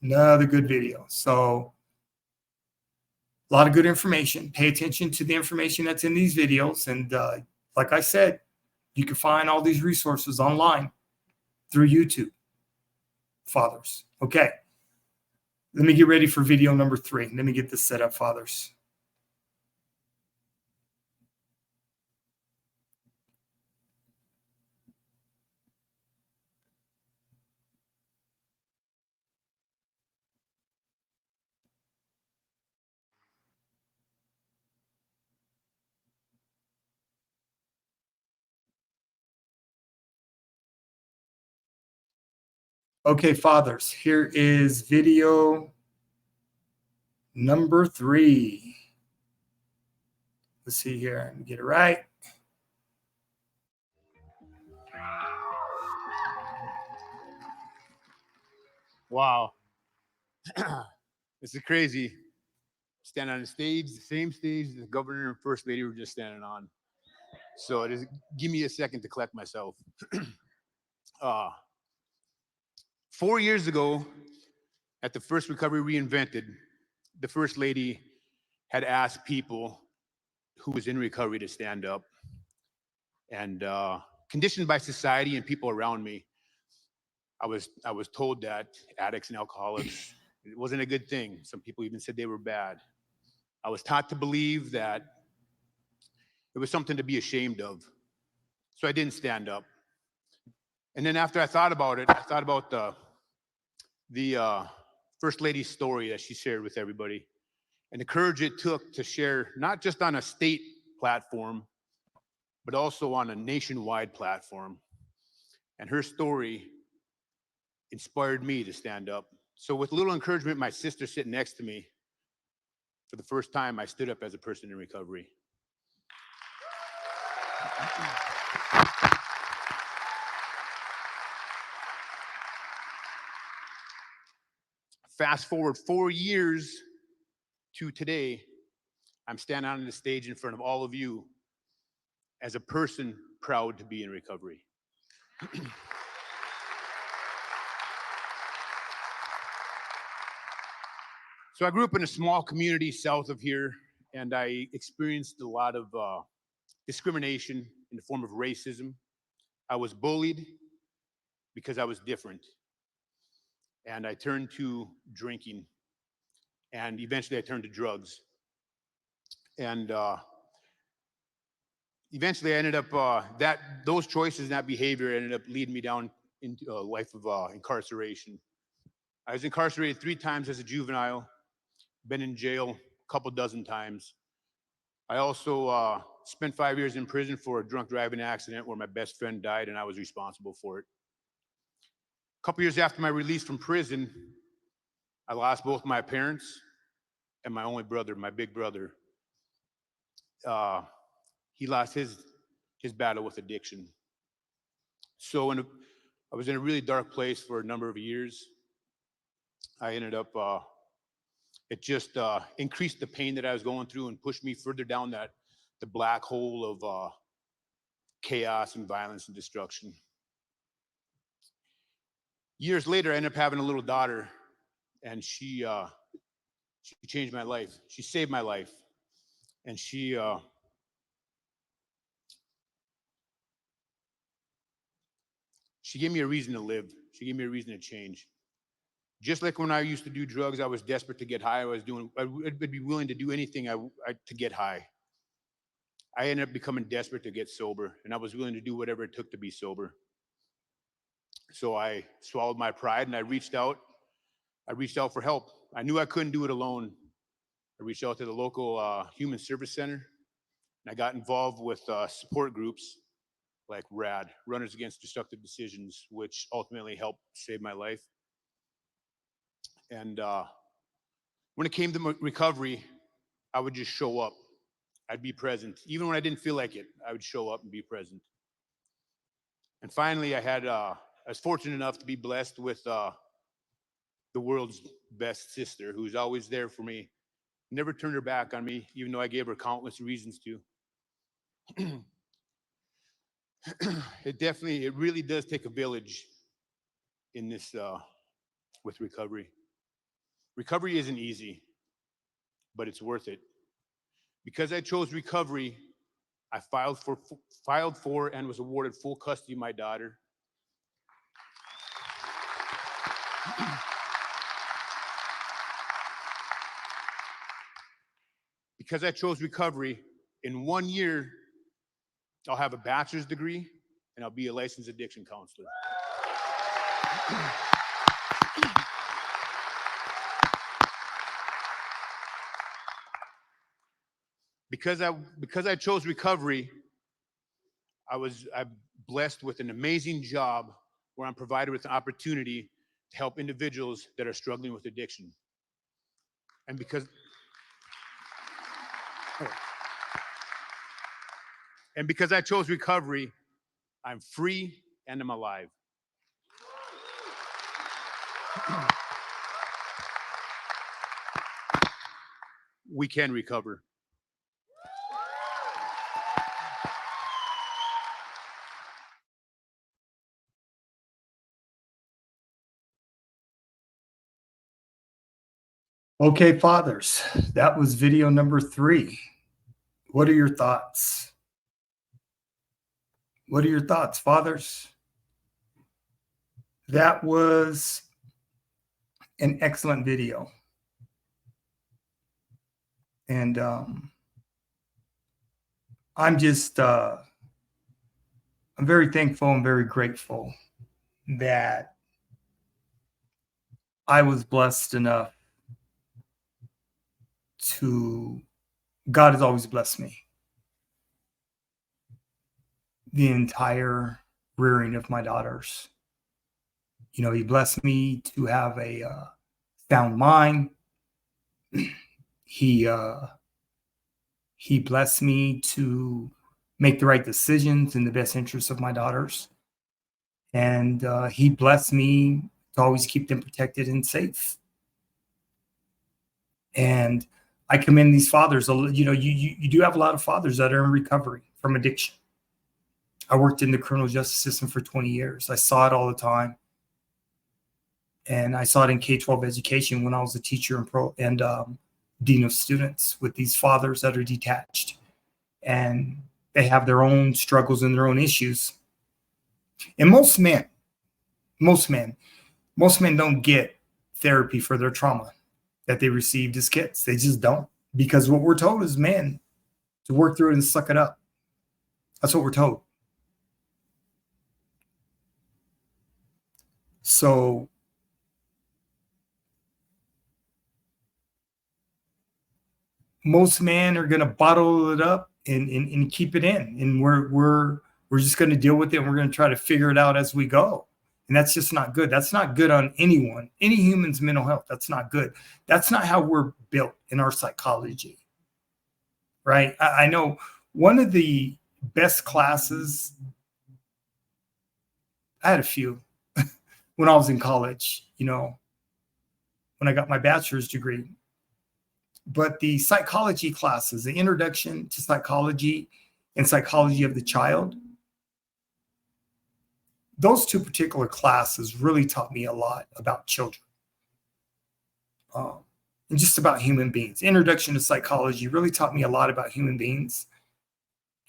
Another good video. So, a lot of good information. Pay attention to the information that's in these videos. And like I said, you can find all these resources online through YouTube. Fathers. Okay. Let me get ready for video number 3. Let me get this set up, fathers. Okay, fathers, here is video number 3. Let's see here. Let me get it right. Wow. This is crazy. Stand on the stage, the same stage the governor and first lady were just standing on. So just give me a second to collect myself. 4 years ago, at the first Recovery Reinvented, the first lady had asked people who was in recovery to stand up. And conditioned by society and people around me, I was told that addicts and alcoholics, it wasn't a good thing. Some people even said they were bad. I was taught to believe that it was something to be ashamed of. So I didn't stand up. And then after I thought about it, I thought about the First Lady's story that she shared with everybody and the courage it took to share, not just on a state platform, but also on a nationwide platform. And her story inspired me to stand up. So with a little encouragement, my sister sitting next to me, for the first time, I stood up as a person in recovery. Fast forward 4 years to today, I'm standing on the stage in front of all of you as a person proud to be in recovery. So I grew up in a small community south of here, and I experienced a lot of discrimination in the form of racism. I was bullied because I was different. And I turned to drinking. And eventually I turned to drugs. And eventually I ended up, those choices and that behavior ended up leading me down into a life of incarceration. I was incarcerated 3 times as a juvenile, been in jail a couple dozen times. I also spent 5 years in prison for a drunk driving accident where my best friend died and I was responsible for it. A couple years after my release from prison, I lost both my parents and my only brother, my big brother. He lost his battle with addiction. So I was in a really dark place for a number of years. I ended up, it just increased the pain that I was going through and pushed me further down the black hole of chaos and violence and destruction. Years later, I ended up having a little daughter, and she changed my life. She saved my life, and she gave me a reason to live. She gave me a reason to change. Just like when I used to do drugs, I was desperate to get high. I would be willing to do anything to get high. I ended up becoming desperate to get sober, and I was willing to do whatever it took to be sober. So I swallowed my pride and I reached out. I reached out for help. I knew I couldn't do it alone. I reached out to the local human service center, and I got involved with support groups like RAD, Runners Against Destructive Decisions, which ultimately helped save my life. And when it came to recovery, I would just show up. I'd be present. Even when I didn't feel like it, I would show up and be present. And finally, I was fortunate enough to be blessed with the world's best sister, who's always there for me. Never turned her back on me, even though I gave her countless reasons to. It really does take a village in this, with recovery. Recovery isn't easy, but it's worth it. Because I chose recovery, I filed for and was awarded full custody of my daughter. Because I chose recovery, in 1 year, I'll have a bachelor's degree and I'll be a licensed addiction counselor. Because I chose recovery, I'm blessed with an amazing job where I'm provided with an opportunity to help individuals that are struggling with addiction. And because I chose recovery, I'm free and I'm alive. We can recover. Okay, fathers, that was video number 3. What are your thoughts? What are your thoughts, fathers? That was an excellent video. And I'm very thankful and very grateful that I was blessed enough God has always blessed me. The entire rearing of my daughters. You know, he blessed me to have a sound mind. He blessed me to make the right decisions in the best interest of my daughters. And he blessed me to always keep them protected and safe. And I commend these fathers. You know, you do have a lot of fathers that are in recovery from addiction. I worked in the criminal justice system for 20 years. I saw it all the time. And I saw it in K-12 education when I was a teacher and dean of students, with these fathers that are detached. And they have their own struggles and their own issues. And most men don't get therapy for their trauma that they received as kids. They just don't. Because what we're told as men to work through it and suck it up. That's what we're told. So most men are going to bottle it up and keep it in. And we're just going to deal with it, and we're going to try to figure it out as we go. And that's just not good. That's not good on anyone, any human's mental health. That's not good. That's not how we're built in our psychology, right? I know one of the best classes, I had a few when I was in college, you know, when I got my bachelor's degree. But the psychology classes, the introduction to psychology and psychology of the child, those 2 particular classes really taught me a lot about children and just about human beings. Introduction to psychology really taught me a lot about human beings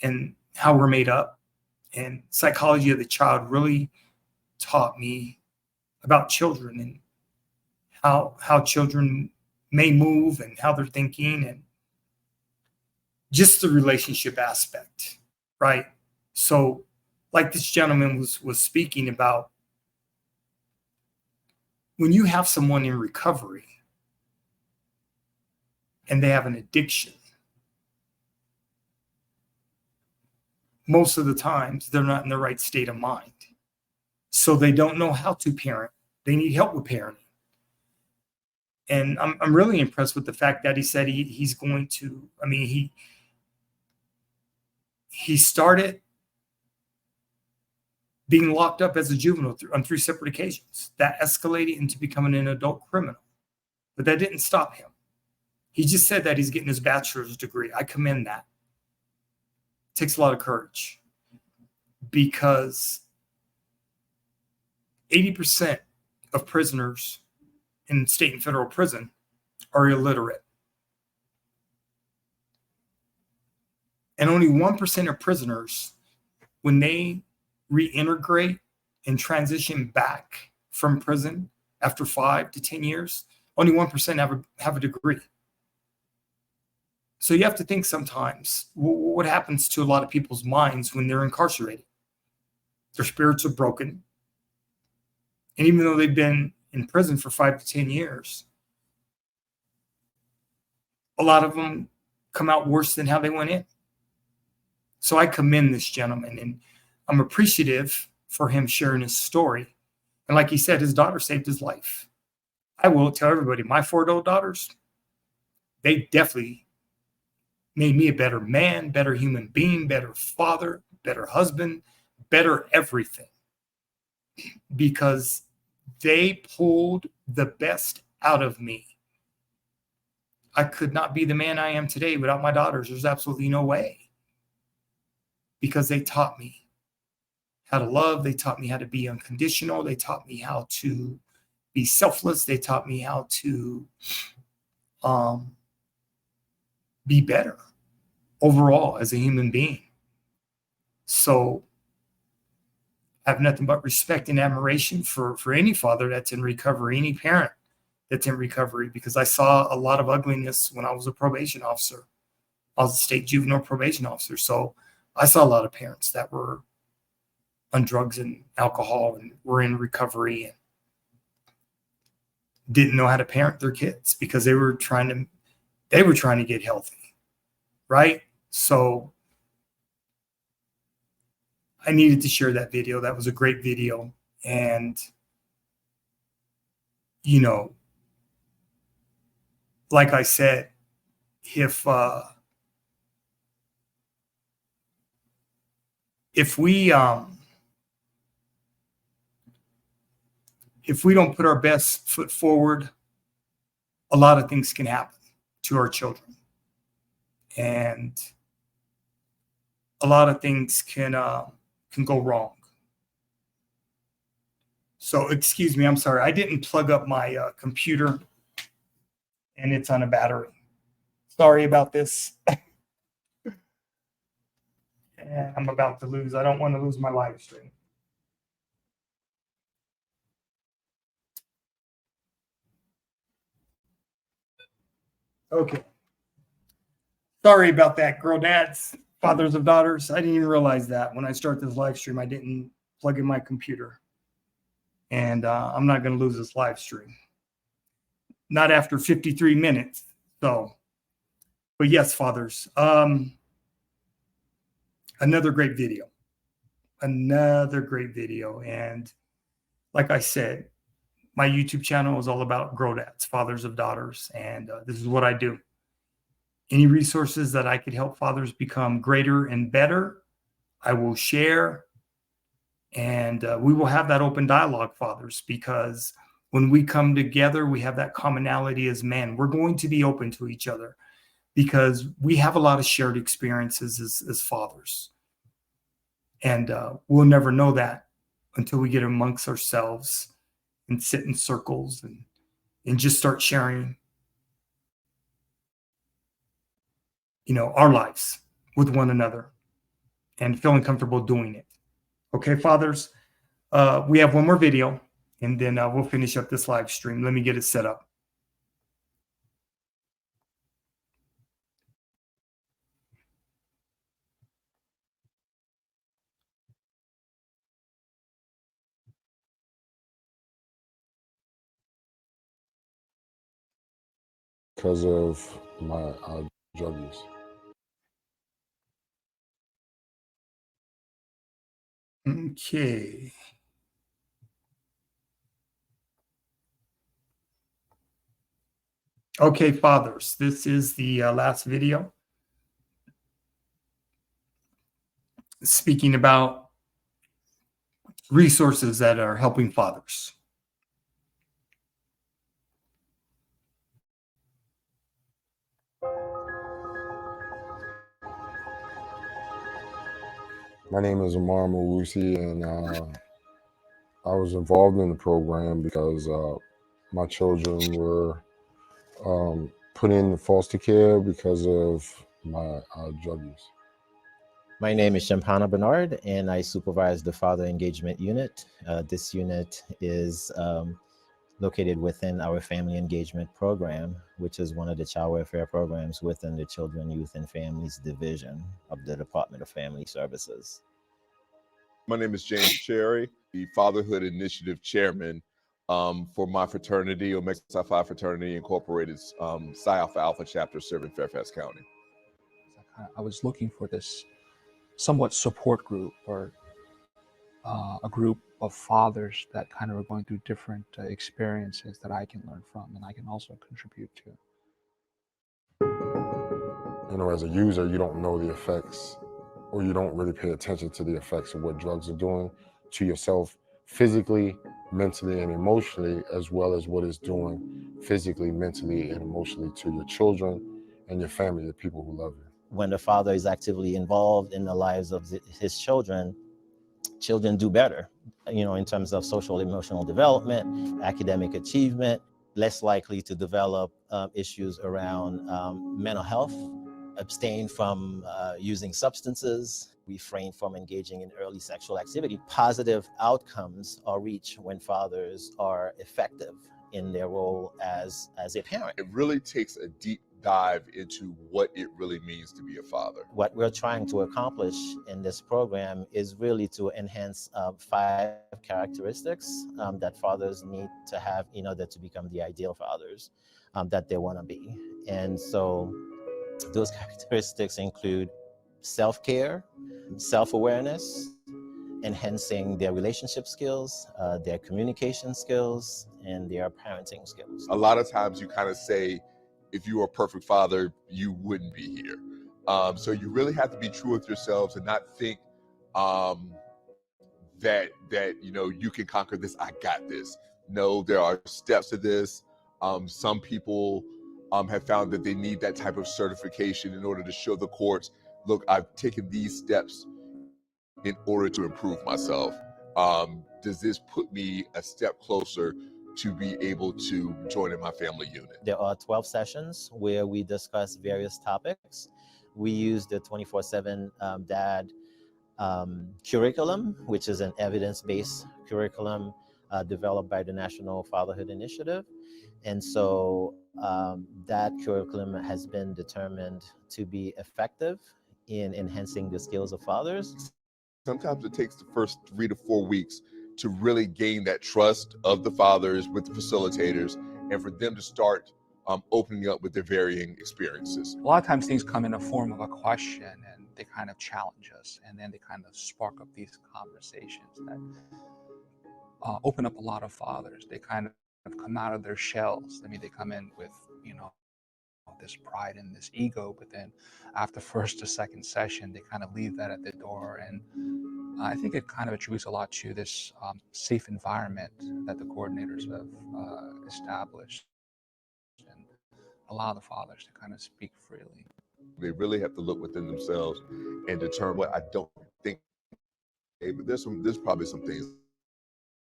and how we're made up. And psychology of the child really taught me about children and how children may move and how they're thinking and just the relationship aspect, right? So like this gentleman was speaking about, when you have someone in recovery and they have an addiction, most of the times they're not in the right state of mind. So they don't know how to parent. They need help with parenting. And I'm really impressed with the fact that he said he's going to, I mean, he started being locked up as a juvenile on 3 separate occasions. That escalated into becoming an adult criminal. But that didn't stop him. He just said that he's getting his bachelor's degree. I commend that. It takes a lot of courage, because 80% of prisoners in state and federal prison are illiterate. And only 1% of prisoners, when they reintegrate and transition back from prison after 5 to 10 years, only 1% have a degree. So you have to think sometimes, what happens to a lot of people's minds when they're incarcerated? Their spirits are broken. And even though they've been in prison for 5 to 10 years, a lot of them come out worse than how they went in. So I commend this gentleman, and I'm appreciative for him sharing his story. And like he said, his daughter saved his life. I will tell everybody, my 4 adult daughters, they definitely made me a better man, better human being, better father, better husband, better everything. Because they pulled the best out of me. I could not be the man I am today without my daughters. There's absolutely no way. Because they taught me how to love. They taught me how to be unconditional. They taught me how to be selfless. They taught me how to be better overall as a human being. So I have nothing but respect and admiration for any father that's in recovery, any parent that's in recovery, because I saw a lot of ugliness when I was a probation officer. I was a state juvenile probation officer. So I saw a lot of parents that were on drugs and alcohol and were in recovery and didn't know how to parent their kids because they were trying to get healthy, right? So I needed to share that video. That was a great video. And, you know, like I said, if we don't put our best foot forward, a lot of things can happen to our children, and a lot of things can go wrong. So excuse me, I'm sorry, I didn't plug up my computer, and it's on a battery. Sorry about this. And I'm about to lose. I don't want to lose my live stream. Okay. Sorry about that, girl dads, fathers of daughters. I didn't even realize that when I start this live stream, I didn't plug in my computer. And I'm not going to lose this live stream. Not after 53 minutes. So, but yes, fathers. Another great video. Another great video. And like I said, my YouTube channel is all about girl dads, fathers of daughters. And this is what I do. Any resources that I could help fathers become greater and better, I will share. And we will have that open dialogue, fathers, because when we come together, we have that commonality as men. We're going to be open to each other because we have a lot of shared experiences as fathers. And we'll never know that until we get amongst ourselves and sit in circles and just start sharing, you know, our lives with one another and feeling comfortable doing it. Okay, fathers, we have one more video, and then we'll finish up this live stream. Let me get it set up. because of my drug use. Okay. Okay, fathers, this is the last video. Speaking about resources that are helping fathers. My name is Amar Mawusi, and I was involved in the program because my children were put in foster care because of my drug use. My name is Shampana Bernard, and I supervise the Father Engagement Unit. This unit is located within our Family Engagement Program, which is one of the child welfare programs within the Children, Youth, and Families Division of the Department of Family Services. My name is James Cherry, the Fatherhood Initiative Chairman for my fraternity, Omega Psi Phi Fraternity Incorporated, Psi Alpha Alpha chapter serving Fairfax County. I was looking for this somewhat support group or a group of fathers that kind of are going through different experiences that I can learn from and I can also contribute to. You know, as a user, you don't know the effects, or you don't really pay attention to the effects of what drugs are doing to yourself physically, mentally, and emotionally, as well as what it's doing physically, mentally, and emotionally to your children and your family, the people who love you. When the father is actively involved in the lives of his children, children do better, you know, in terms of social emotional development, academic achievement, less likely to develop issues around mental health, abstain from using substances, refrain from engaging in early sexual activity. Positive outcomes are reached when fathers are effective in their role as a parent. It really takes a deep dive into what it really means to be a father. What we're trying to accomplish in this program is really to enhance 5 characteristics that fathers need to have in order to become the ideal fathers that they want to be. And so those characteristics include self-care, self-awareness, enhancing their relationship skills, their communication skills, and their parenting skills. A lot of times you kind of say, if you were a perfect father, you wouldn't be here. So you really have to be true with yourselves and not think that you know you can conquer this. I got this. No, there are steps to this. Some people have found that they need that type of certification in order to show the courts, look, I've taken these steps in order to improve myself. Does this put me a step closer to be able to join in my family unit? There are 12 sessions where we discuss various topics. We use the 24/7 Dad curriculum, which is an evidence-based curriculum developed by the National Fatherhood Initiative. And so that curriculum has been determined to be effective in enhancing the skills of fathers. Sometimes it takes the first 3 to 4 weeks to really gain that trust of the fathers with the facilitators and for them to start opening up with their varying experiences. A lot of times things come in the form of a question and they kind of challenge us and then they kind of spark up these conversations that open up a lot of fathers. They kind of come out of their shells. I mean, they come in with, you know, this pride and this ego, but then after first or second session, they kind of leave that at the door. And I think it kind of attributes a lot to this safe environment that the coordinators have established and allow the fathers to kind of speak freely. They really have to look within themselves and determine what I don't think. But there's probably some things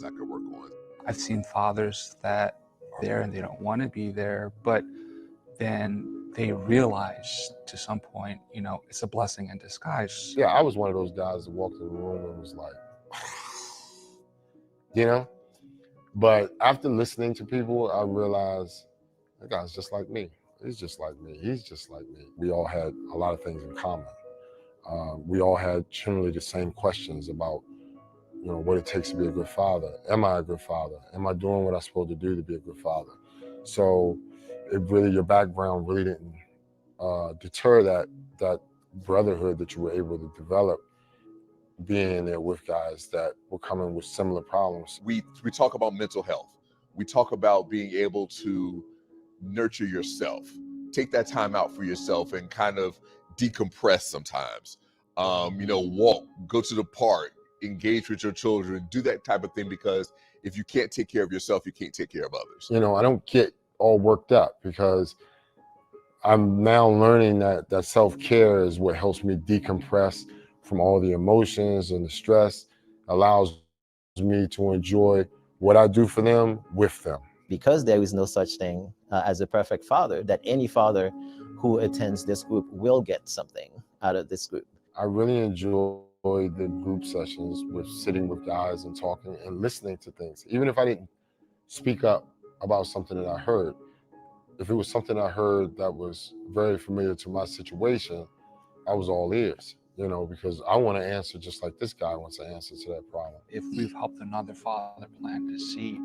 I could work on. I've seen fathers that are there and they don't want to be there, but then they realize to some point, you know, it's a blessing in disguise. Yeah, I was one of those guys that walked in the room and was like, you know? But after listening to people, I realized that guy's just like me. He's just like me. He's just like me. We all had a lot of things in common. We all had generally the same questions about, you know, what it takes to be a good father. Am I a good father? Am I doing what I'm supposed to do to be a good father? So your background really didn't deter that brotherhood that you were able to develop, being in there with guys that were coming with similar problems. We talk about mental health. We talk about being able to nurture yourself. Take that time out for yourself and kind of decompress sometimes. Walk, go to the park, engage with your children, do that type of thing, because if you can't take care of yourself, you can't take care of others. I don't get all worked up because I'm now learning that self-care is what helps me decompress from all the emotions and the stress, allows me to enjoy what I do for them with them. Because there is no such thing as a perfect father, that any father who attends this group will get something out of this group. I really enjoy the group sessions with sitting with guys and talking and listening to things. Even if I didn't speak up about something that I heard, if it was something I heard that was very familiar to my situation, I was all ears, because I want to answer just like this guy wants to answer to that problem. If we've helped another father plant a seed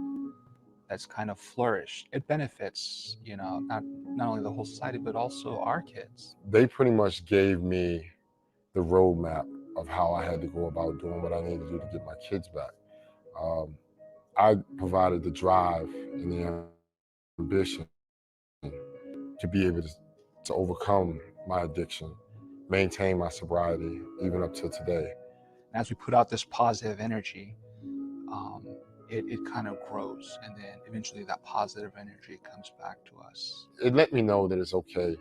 that's kind of flourished, it benefits, not only the whole society, but also our kids. They pretty much gave me the roadmap of how I had to go about doing what I needed to do to get my kids back. I provided the drive and the ambition to be able to overcome my addiction, maintain my sobriety, even up to today. As we put out this positive energy, it kind of grows, and then eventually that positive energy comes back to us. It let me know that it's okay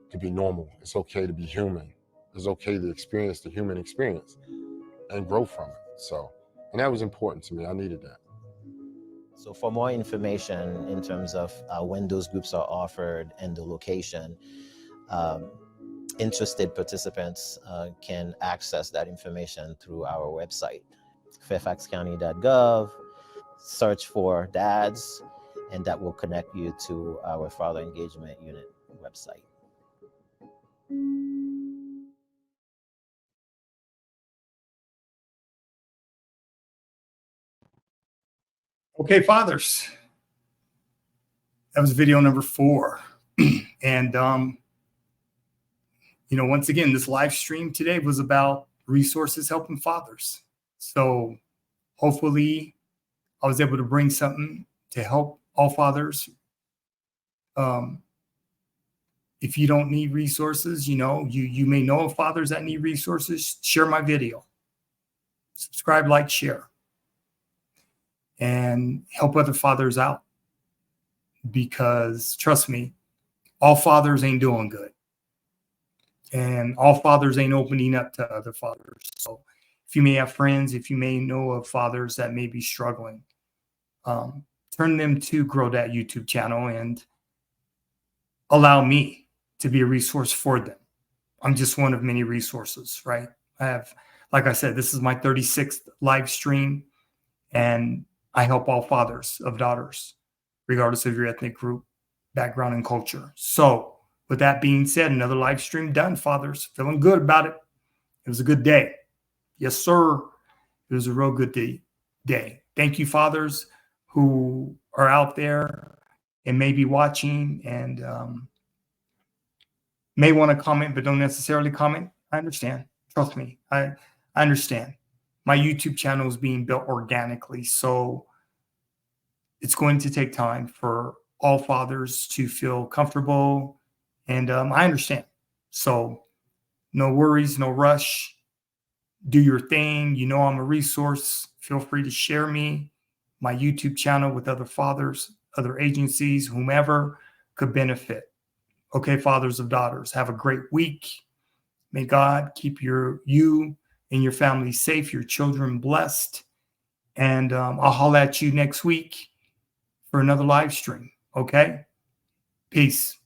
to be normal. It's okay to be human. It's okay to experience the human experience and grow from it. And that was important to me. I needed that. So for more information in terms of when those groups are offered and the location, interested participants can access that information through our website, fairfaxcounty.gov. Search for dads, and that will connect you to our Father Engagement Unit website. Okay, fathers. That was video number 4. And, once again, this live stream today was about resources helping fathers. So hopefully I was able to bring something to help all fathers. If you don't need resources, you may know of fathers that need resources, share my video. Subscribe, like, share. And help other fathers out. Because trust me, all fathers ain't doing good. And all fathers ain't opening up to other fathers. So if you may have friends, if you may know of fathers that may be struggling, turn them to Grow That YouTube channel and allow me to be a resource for them. I'm just one of many resources, right? I have, like I said, this is my 36th live stream, and I help all fathers of daughters, regardless of your ethnic group, background, and culture. So with that being said, another live stream done, fathers. Feeling good about it. It was a good day. Yes, sir. It was a real good day. Thank you, fathers who are out there and may be watching and may want to comment, but don't necessarily comment. I understand. Trust me. I understand. My YouTube channel is being built organically, so it's going to take time for all fathers to feel comfortable, and I understand. So no worries, no rush. Do your thing. I'm a resource. Feel free to share my YouTube channel with other fathers, other agencies, whomever could benefit. Okay, fathers of daughters, have a great week. May God keep you and your family safe, your children blessed. And I'll holler at you next week for another live stream. Okay? Peace.